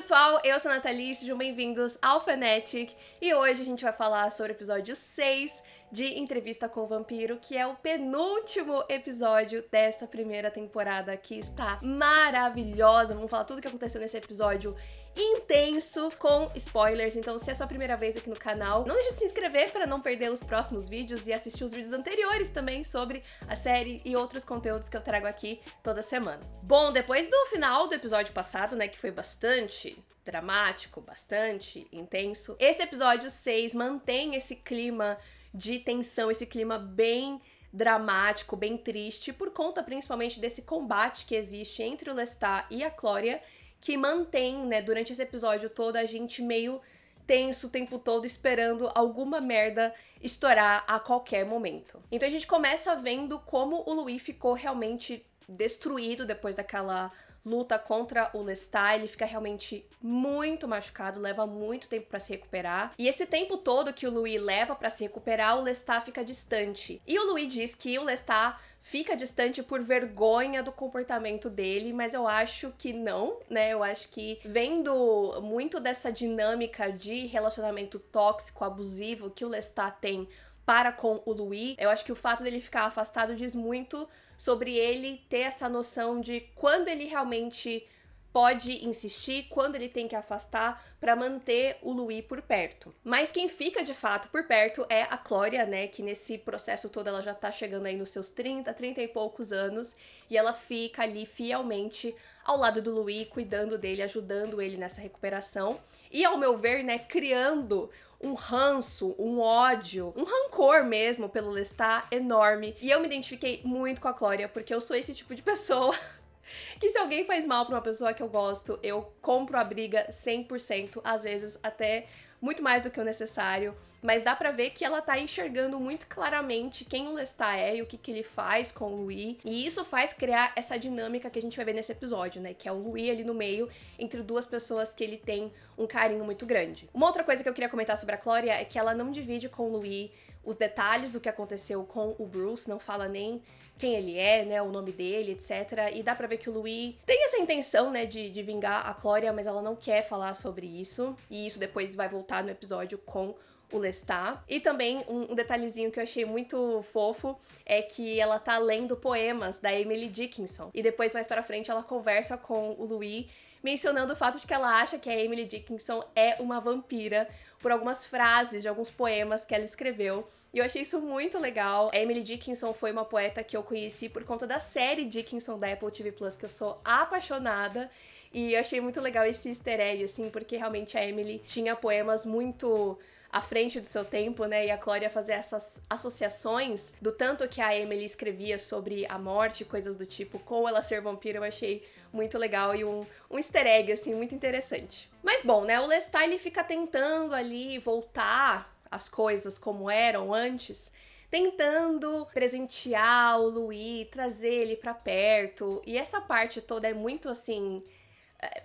pessoal, eu sou a Nathalie, sejam bem-vindos ao Fanatic e hoje a gente vai falar sobre o episódio 6 de Entrevista com o Vampiro, que é o penúltimo episódio dessa primeira temporada, que está maravilhosa. Vamos falar tudo o que aconteceu nesse episódio intenso, com spoilers. Então, se é a sua primeira vez aqui no canal, não deixe de se inscrever para não perder os próximos vídeos e assistir os vídeos anteriores também sobre a série e outros conteúdos que eu trago aqui toda semana. Bom, depois do final do episódio passado, né, que foi bastante dramático, bastante intenso, esse episódio 6 mantém esse clima de tensão, esse clima bem dramático, bem triste, por conta principalmente desse combate que existe entre o Lestat e a Clória, que mantém, né, durante esse episódio todo, a gente meio tenso o tempo todo, esperando alguma merda estourar a qualquer momento. Então a gente começa vendo como o Louis ficou realmente destruído depois daquela luta contra o Lestat. Ele fica realmente muito machucado, leva muito tempo pra se recuperar. E esse tempo todo que o Louis leva pra se recuperar, o Lestat fica distante. E o Louis diz que o Lestat fica distante por vergonha do comportamento dele, mas eu acho que não, né? Eu acho que vendo muito dessa dinâmica de relacionamento tóxico, abusivo que o Lestat tem para com o Louis, eu acho que o fato dele ficar afastado diz muito sobre ele ter essa noção de quando ele realmente pode insistir, quando ele tem que afastar para manter o Louis por perto. Mas quem fica de fato por perto é a Clória, né, que nesse processo todo ela já tá chegando aí nos seus 30 e poucos anos, e ela fica ali fielmente ao lado do Louis, cuidando dele, ajudando ele nessa recuperação, e ao meu ver, né, criando um ranço, um ódio, um rancor mesmo pelo Lestat enorme. E eu me identifiquei muito com a Clória, porque eu sou esse tipo de pessoa que se alguém faz mal pra uma pessoa que eu gosto, eu compro a briga 100%, às vezes até muito mais do que o necessário, mas dá pra ver que ela tá enxergando muito claramente quem o Lestat é e o que ele faz com o Louis, e isso faz criar essa dinâmica que a gente vai ver nesse episódio, né, que é o Louis ali no meio, entre duas pessoas que ele tem um carinho muito grande. Uma outra coisa que eu queria comentar sobre a Clória é que ela não divide com o Louis os detalhes do que aconteceu com o Bruce, não fala nem quem ele é, né, o nome dele, etc. E dá pra ver que o Louis tem essa intenção, né, de vingar a Clória, mas ela não quer falar sobre isso. E isso depois vai voltar no episódio com o Lestat. E também um detalhezinho que eu achei muito fofo é que ela tá lendo poemas da Emily Dickinson. E depois, mais pra frente, ela conversa com o Louis, mencionando o fato de que ela acha que a Emily Dickinson é uma vampira por algumas frases de alguns poemas que ela escreveu. E eu achei isso muito legal. A Emily Dickinson foi uma poeta que eu conheci por conta da série Dickinson da Apple TV Plus, que eu sou apaixonada. E eu achei muito legal esse easter egg, assim, porque realmente a Emily tinha poemas muito à frente do seu tempo, né, e a Clória fazer essas associações do tanto que a Emily escrevia sobre a morte, coisas do tipo, com ela ser vampira, eu achei muito legal e um easter egg, assim, muito interessante. Mas bom, né, o Lestat, ele fica tentando ali voltar as coisas como eram antes, tentando presentear o Louis, trazer ele pra perto, e essa parte toda é muito, assim,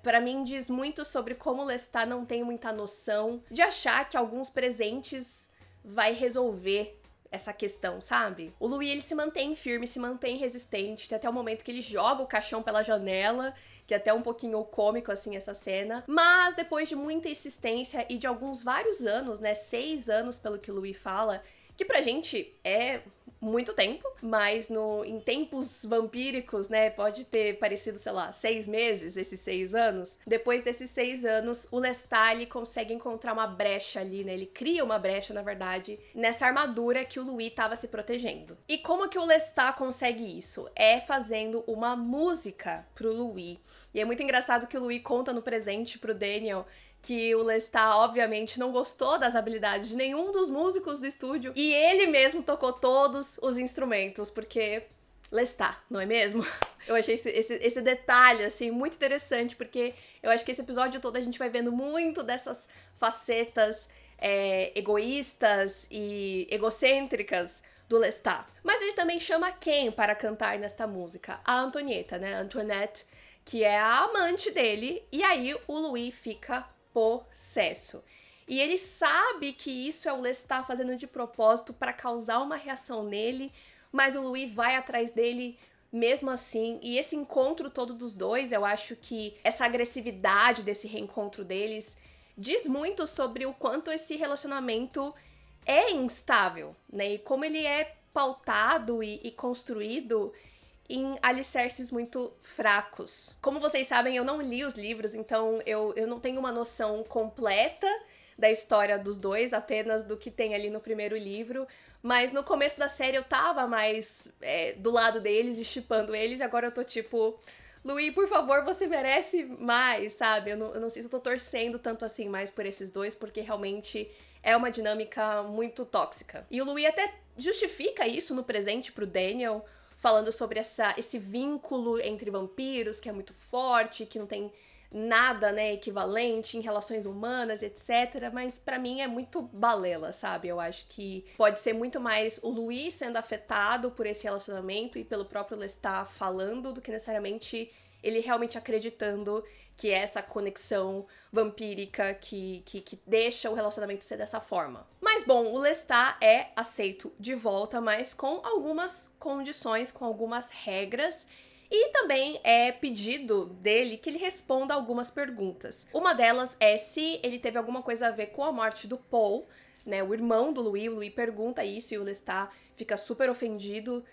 pra mim diz muito sobre como o Lestat não tem muita noção de achar que alguns presentes vai resolver essa questão, sabe? O Louis, ele se mantém firme, se mantém resistente, tem até o momento que ele joga o caixão pela janela, que é até um pouquinho cômico, assim, essa cena. Mas depois de muita insistência e de vários anos, né, 6 anos pelo que o Louis fala, que pra gente é muito tempo, mas em tempos vampíricos, né, pode ter parecido, sei lá, 6 meses, esses 6 anos. Depois desses 6 anos, o Lestat, ele consegue encontrar uma brecha ali, né, ele cria uma brecha, na verdade, nessa armadura que o Louis tava se protegendo. E como que o Lestat consegue isso? É fazendo uma música pro Louis. E é muito engraçado que o Louis conta no presente pro Daniel que o Lestat, obviamente, não gostou das habilidades de nenhum dos músicos do estúdio, e ele mesmo tocou todos os instrumentos, porque Lestat, não é mesmo? Eu achei esse detalhe, assim, muito interessante, porque eu acho que esse episódio todo a gente vai vendo muito dessas facetas egoístas e egocêntricas do Lestat. Mas ele também chama quem para cantar nesta música? A Antonieta, né? Antoinette, que é a amante dele, e aí o Louis fica possesso. E ele sabe que isso é o Lestat fazendo de propósito para causar uma reação nele, mas o Louis vai atrás dele mesmo assim. E esse encontro todo dos dois, eu acho que essa agressividade desse reencontro deles diz muito sobre o quanto esse relacionamento é instável, né? E como ele é pautado e construído em alicerces muito fracos. Como vocês sabem, eu não li os livros, então eu não tenho uma noção completa da história dos dois, apenas do que tem ali no primeiro livro. Mas no começo da série eu tava mais do lado deles e shippando eles, e agora eu tô tipo, Luí, por favor, você merece mais, sabe? Eu não sei se eu tô torcendo tanto assim mais por esses dois, porque realmente é uma dinâmica muito tóxica. E o Luí até justifica isso no presente pro Daniel, falando sobre esse vínculo entre vampiros que é muito forte, que não tem nada, né, equivalente em relações humanas, etc. Mas pra mim é muito balela, sabe? Eu acho que pode ser muito mais o Luís sendo afetado por esse relacionamento e pelo próprio Lestat falando do que necessariamente ele realmente acreditando que é essa conexão vampírica que deixa o relacionamento ser dessa forma. Mas bom, o Lestat é aceito de volta, mas com algumas condições, com algumas regras. E também é pedido dele que ele responda algumas perguntas. Uma delas é se ele teve alguma coisa a ver com a morte do Paul, né, o irmão do Louis. O Louis pergunta isso e o Lestat fica super ofendido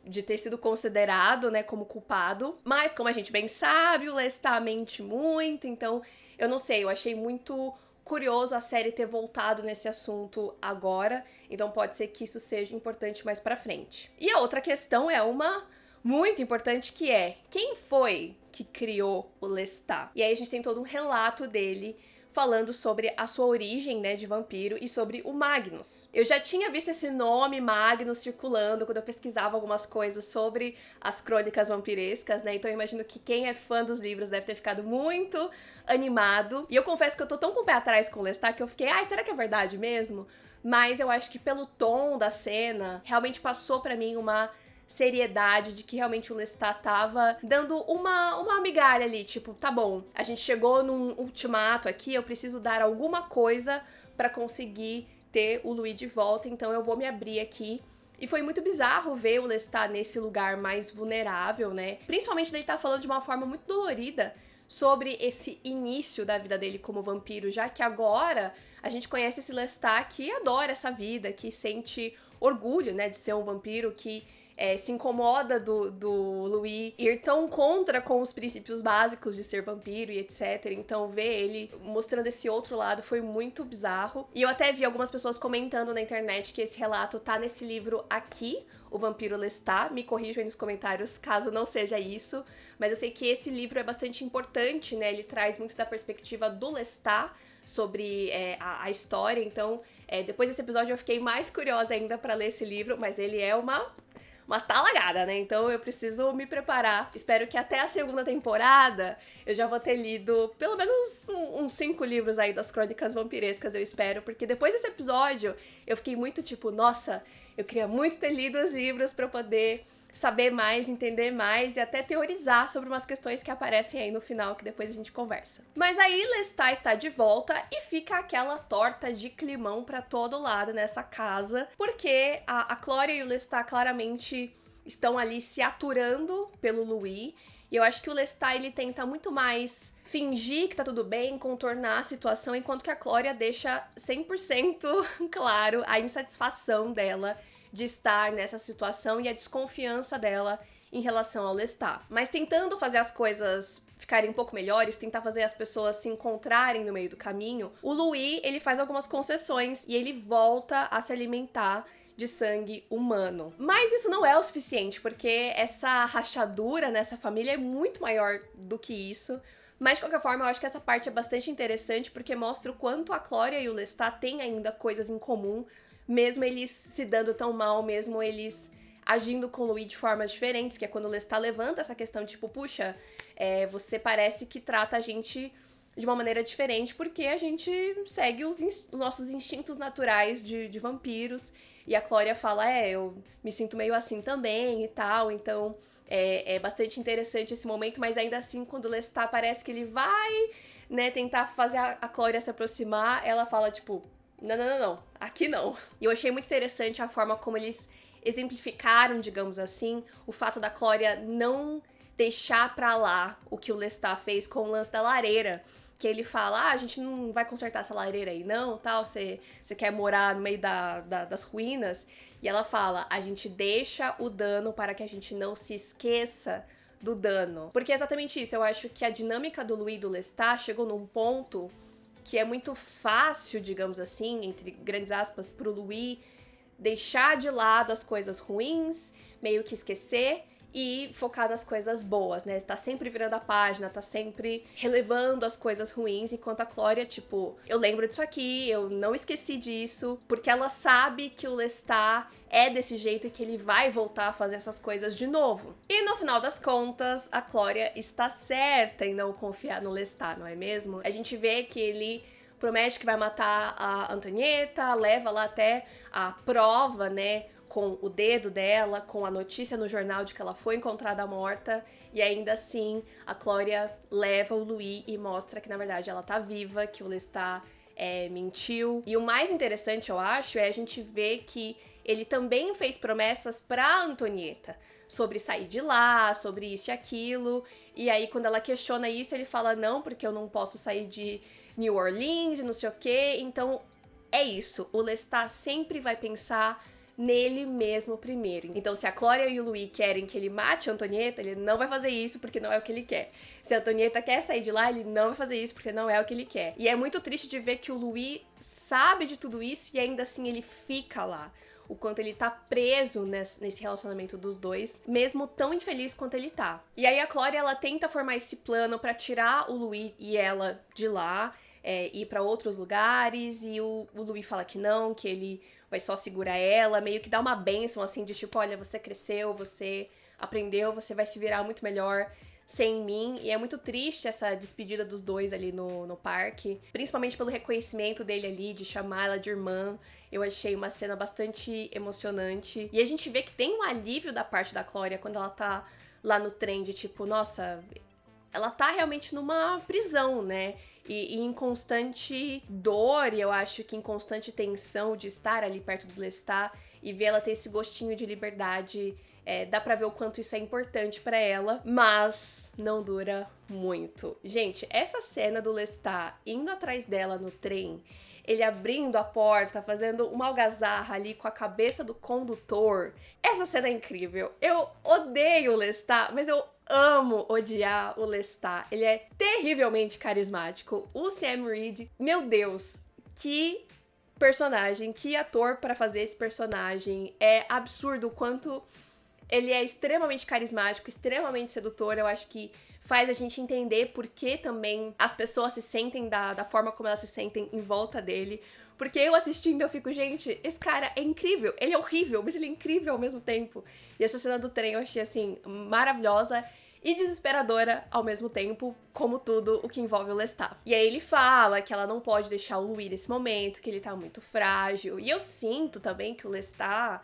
de ter sido considerado, né, como culpado. Mas, como a gente bem sabe, o Lestat mente muito, então, eu não sei, eu achei muito curioso a série ter voltado nesse assunto agora, então pode ser que isso seja importante mais pra frente. E a outra questão é uma muito importante, que é quem foi que criou o Lestat? E aí a gente tem todo um relato dele falando sobre a sua origem, né, de vampiro e sobre o Magnus. Eu já tinha visto esse nome Magnus circulando quando eu pesquisava algumas coisas sobre as crônicas vampirescas, né, então eu imagino que quem é fã dos livros deve ter ficado muito animado. E eu confesso que eu tô tão com o pé atrás com o Lestat que eu fiquei, será que é verdade mesmo? Mas eu acho que pelo tom da cena, realmente passou pra mim uma seriedade de que realmente o Lestat tava dando uma migalha ali, tipo, tá bom, a gente chegou num ultimato aqui, eu preciso dar alguma coisa pra conseguir ter o Louis de volta, então eu vou me abrir aqui. E foi muito bizarro ver o Lestat nesse lugar mais vulnerável, né? Principalmente dele tá falando de uma forma muito dolorida sobre esse início da vida dele como vampiro, já que agora a gente conhece esse Lestat que adora essa vida, que sente orgulho, né, de ser um vampiro, que se incomoda do Louis ir tão contra com os princípios básicos de ser vampiro e etc. Então ver ele mostrando esse outro lado foi muito bizarro. E eu até vi algumas pessoas comentando na internet que esse relato tá nesse livro aqui, O Vampiro Lestat. Me corrijam aí nos comentários caso não seja isso. Mas eu sei que esse livro é bastante importante, né? Ele traz muito da perspectiva do Lestat sobre a história. Então, depois desse episódio eu fiquei mais curiosa ainda pra ler esse livro, mas ele é uma talagada, né? Então eu preciso me preparar. Espero que até a segunda temporada eu já vou ter lido pelo menos uns 5 livros aí das crônicas vampirescas, eu espero, porque depois desse episódio eu fiquei muito tipo, nossa, eu queria muito ter lido os livros pra poder saber mais, entender mais e até teorizar sobre umas questões que aparecem aí no final, que depois a gente conversa. Mas aí Lestat está de volta e fica aquela torta de climão pra todo lado nessa casa, porque a Clória e o Lestat claramente estão ali se aturando pelo Louis. E eu acho que o Lestat, ele tenta muito mais fingir que tá tudo bem, contornar a situação, enquanto que a Clória deixa 100% claro a insatisfação dela de estar nessa situação e a desconfiança dela em relação ao Lestat. Mas tentando fazer as coisas ficarem um pouco melhores, tentar fazer as pessoas se encontrarem no meio do caminho, o Louis, ele faz algumas concessões e ele volta a se alimentar de sangue humano. Mas isso não é o suficiente, porque essa rachadura nessa família é muito maior do que isso. Mas, de qualquer forma, eu acho que essa parte é bastante interessante, porque mostra o quanto a Clória e o Lestat têm ainda coisas em comum, mesmo eles se dando tão mal, mesmo eles agindo com o Louis de formas diferentes, que é quando o Lestat levanta essa questão, tipo, puxa, você parece que trata a gente de uma maneira diferente, porque a gente segue os nossos instintos naturais de vampiros, e a Clória fala, eu me sinto meio assim também e tal, então é bastante interessante esse momento, mas ainda assim, quando o Lestat parece que ele vai, né, tentar fazer a Clória se aproximar, ela fala, tipo, não, aqui não. E eu achei muito interessante a forma como eles exemplificaram, digamos assim, o fato da Clória não deixar pra lá o que o Lestat fez com o lance da lareira. Que ele fala, a gente não vai consertar essa lareira aí não, tal, você quer morar no meio das ruínas? E ela fala, a gente deixa o dano para que a gente não se esqueça do dano. Porque é exatamente isso, eu acho que a dinâmica do Louis e do Lestat chegou num ponto que é muito fácil, digamos assim, entre grandes aspas, pro Louis deixar de lado as coisas ruins, meio que esquecer, e focar nas coisas boas, né? Tá sempre virando a página, tá sempre relevando as coisas ruins, enquanto a Clória, tipo, eu lembro disso aqui, eu não esqueci disso, porque ela sabe que o Lestat é desse jeito e que ele vai voltar a fazer essas coisas de novo. E no final das contas, a Clória está certa em não confiar no Lestat, não é mesmo? A gente vê que ele promete que vai matar a Antonieta, leva lá até a prova, né, com o dedo dela, com a notícia no jornal de que ela foi encontrada morta, e ainda assim a Clória leva o Louis e mostra que na verdade ela tá viva, que o Lestat mentiu. E o mais interessante, eu acho, é a gente ver que ele também fez promessas pra Antonieta sobre sair de lá, sobre isso e aquilo, e aí quando ela questiona isso, ele fala, não, porque eu não posso sair de New Orleans e não sei o quê. Então é isso, o Lestat sempre vai pensar nele mesmo primeiro. Então, se a Clória e o Louis querem que ele mate a Antonieta, ele não vai fazer isso porque não é o que ele quer. Se a Antonieta quer sair de lá, ele não vai fazer isso porque não é o que ele quer. E é muito triste de ver que o Louis sabe de tudo isso e ainda assim ele fica lá. O quanto ele tá preso nesse relacionamento dos dois, mesmo tão infeliz quanto ele tá. E aí a Clória, ela tenta formar esse plano pra tirar o Louis e ela de lá, ir pra outros lugares, e o Louis fala que não, que ele vai só segurar ela, meio que dá uma bênção, assim, de tipo, olha, você cresceu, você aprendeu, você vai se virar muito melhor sem mim. E é muito triste essa despedida dos dois ali no parque, principalmente pelo reconhecimento dele ali, de chamar ela de irmã. Eu achei uma cena bastante emocionante. E a gente vê que tem um alívio da parte da Clória quando ela tá lá no trem, de tipo, nossa, ela tá realmente numa prisão, né? E em constante dor, e eu acho que em constante tensão de estar ali perto do Lestat e ver ela ter esse gostinho de liberdade. Dá pra ver o quanto isso é importante pra ela, mas não dura muito. Gente, essa cena do Lestat indo atrás dela no trem, ele abrindo a porta, fazendo uma algazarra ali com a cabeça do condutor, essa cena é incrível. Eu odeio o Lestat, mas eu amo odiar o Lestat. Ele é terrivelmente carismático. O Sam Reid, meu Deus, que personagem, que ator pra fazer esse personagem. É absurdo o quanto ele é extremamente carismático, extremamente sedutor. Eu acho que faz a gente entender por que também as pessoas se sentem da forma como elas se sentem em volta dele. Porque eu assistindo, eu fico, gente, esse cara é incrível. Ele é horrível, mas ele é incrível ao mesmo tempo. E essa cena do trem eu achei, assim, maravilhosa e desesperadora ao mesmo tempo, como tudo o que envolve o Lestat. E aí ele fala que ela não pode deixar o Louis nesse momento, que ele tá muito frágil. E eu sinto também que o Lestat,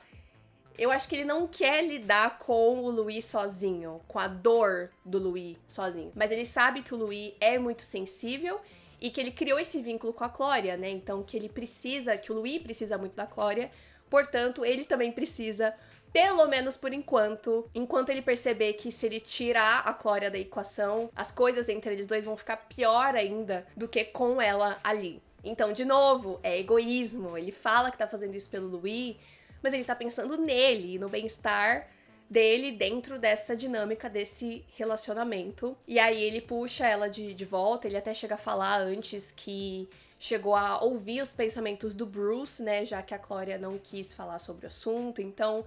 eu acho que ele não quer lidar com o Louis sozinho, com a dor do Louis sozinho. Mas ele sabe que o Louis é muito sensível e que ele criou esse vínculo com a Clória, né? Então que o Louis precisa muito da Clória, portanto, ele também precisa, pelo menos por enquanto ele perceber que se ele tirar a Clória da equação, as coisas entre eles dois vão ficar pior ainda do que com ela ali. Então, de novo, é egoísmo. Ele fala que tá fazendo isso pelo Louis, mas ele tá pensando nele e no bem-estar dele dentro dessa dinâmica desse relacionamento. E aí ele puxa ela de volta, ele até chega a falar antes que chegou a ouvir os pensamentos do Bruce, né, já que a Clória não quis falar sobre o assunto, então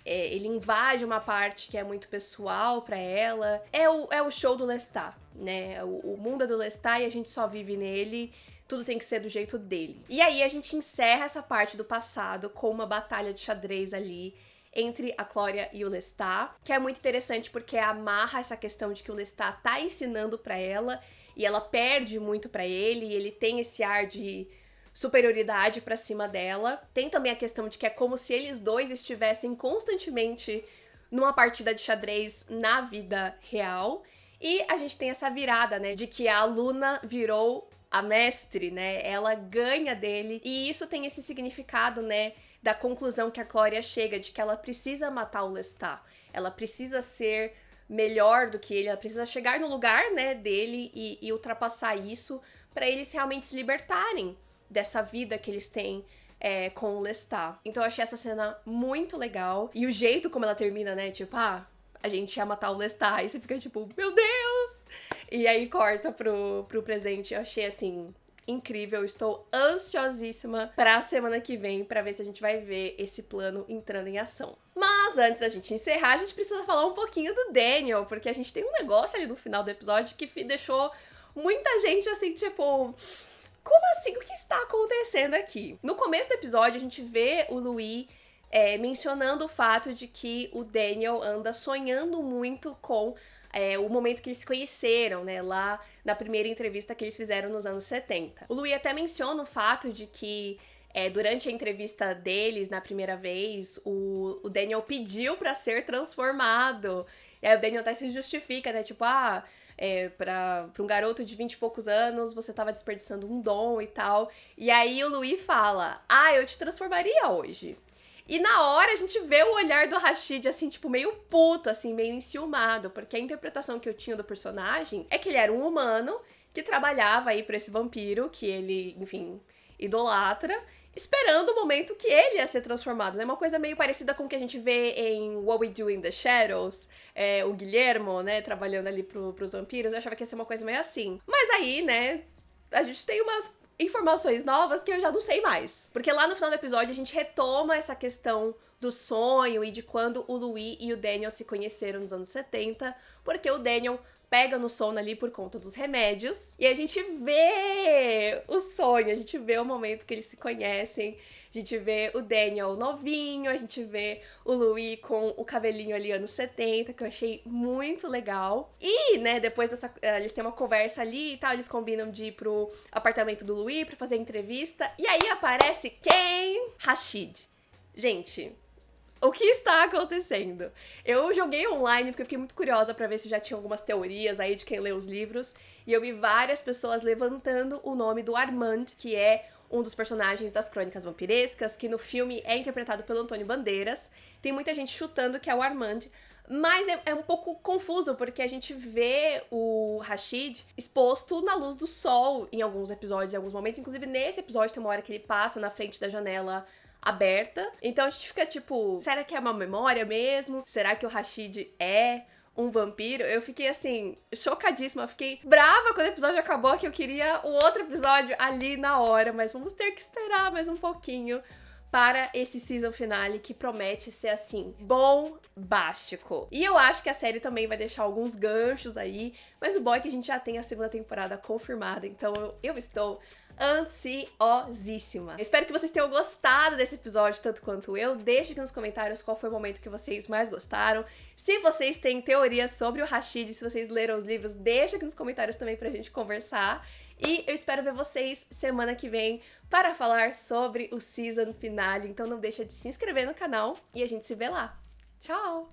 ele invade uma parte que é muito pessoal pra ela. É o show do Lestat, né, o mundo é do Lestat e a gente só vive nele. Tudo tem que ser do jeito dele. E aí a gente encerra essa parte do passado com uma batalha de xadrez ali entre a Clória e o Lestat, que é muito interessante porque amarra essa questão de que o Lestat tá ensinando pra ela e ela perde muito pra ele, e ele tem esse ar de superioridade pra cima dela. Tem também a questão de que é como se eles dois estivessem constantemente numa partida de xadrez na vida real. E a gente tem essa virada, né, de que a aluna virou a mestre, né? Ela ganha dele. E isso tem esse significado, né, da conclusão que a Gloria chega de que ela precisa matar o Lestat. Ela precisa ser melhor do que ele, ela precisa chegar no lugar, né, dele e ultrapassar isso pra eles realmente se libertarem dessa vida que eles têm com o Lestat. Então eu achei essa cena muito legal. E o jeito como ela termina, né, tipo, a gente ia matar o Lestat. E você fica tipo, meu Deus! E aí corta pro presente. Eu achei, assim, incrível. Estou ansiosíssima pra semana que vem pra ver se a gente vai ver esse plano entrando em ação. Mas antes da gente encerrar, a gente precisa falar um pouquinho do Daniel, porque a gente tem um negócio ali no final do episódio que deixou muita gente assim, tipo, como assim? O que está acontecendo aqui? No começo do episódio, a gente vê o Louis mencionando o fato de que o Daniel anda sonhando muito com o momento que eles se conheceram, né, lá na primeira entrevista que eles fizeram nos anos 70. O Louis até menciona o fato de que durante a entrevista deles, na primeira vez, o Daniel pediu pra ser transformado. E aí o Daniel até se justifica, né, tipo, pra um garoto de 20 e poucos anos, você tava desperdiçando um dom e tal. E aí o Louis fala, eu te transformaria hoje. E na hora a gente vê o olhar do Rashid, assim, tipo, meio puto, assim, meio enciumado, porque a interpretação que eu tinha do personagem é que ele era um humano que trabalhava aí pra esse vampiro, que ele, enfim, idolatra, esperando o momento que ele ia ser transformado, né? Uma coisa meio parecida com o que a gente vê em What We Do in the Shadows, o Guillermo, né, trabalhando ali pros vampiros. Eu achava que ia ser uma coisa meio assim. Mas aí, né, a gente tem umas informações novas que eu já não sei mais. Porque lá no final do episódio a gente retoma essa questão do sonho e de quando o Louis e o Daniel se conheceram nos anos 70, porque o Daniel pega no sono ali por conta dos remédios, e a gente vê o sonho, a gente vê o momento que eles se conhecem, a gente vê o Daniel novinho, a gente vê o Louis com o cabelinho ali anos 70, que eu achei muito legal. E, né, depois eles têm uma conversa ali e tal, eles combinam de ir pro apartamento do Louis pra fazer a entrevista, e aí aparece quem? Rashid. Gente, o que está acontecendo? Eu joguei online porque eu fiquei muito curiosa pra ver se já tinha algumas teorias aí de quem lê os livros, e eu vi várias pessoas levantando o nome do Armand, que é um dos personagens das Crônicas Vampirescas, que no filme é interpretado pelo Antônio Bandeiras. Tem muita gente chutando que é o Armand, mas é um pouco confuso, porque a gente vê o Rashid exposto na luz do sol em alguns episódios, em alguns momentos. Inclusive, nesse episódio tem uma hora que ele passa na frente da janela aberta. Então a gente fica tipo, será que é uma memória mesmo? Será que o Rashid é um vampiro? Eu fiquei assim, chocadíssima, fiquei brava quando o episódio acabou, que eu queria o outro episódio ali na hora, mas vamos ter que esperar mais um pouquinho para esse season finale, que promete ser, assim, bombástico. E eu acho que a série também vai deixar alguns ganchos aí, mas o bom é que a gente já tem a segunda temporada confirmada, então eu estou ansiosíssima. Eu espero que vocês tenham gostado desse episódio tanto quanto eu. Deixe aqui nos comentários qual foi o momento que vocês mais gostaram. Se vocês têm teorias sobre o Rashid, se vocês leram os livros, deixa aqui nos comentários também pra gente conversar. E eu espero ver vocês semana que vem para falar sobre o season finale. Então não deixa de se inscrever no canal e a gente se vê lá. Tchau!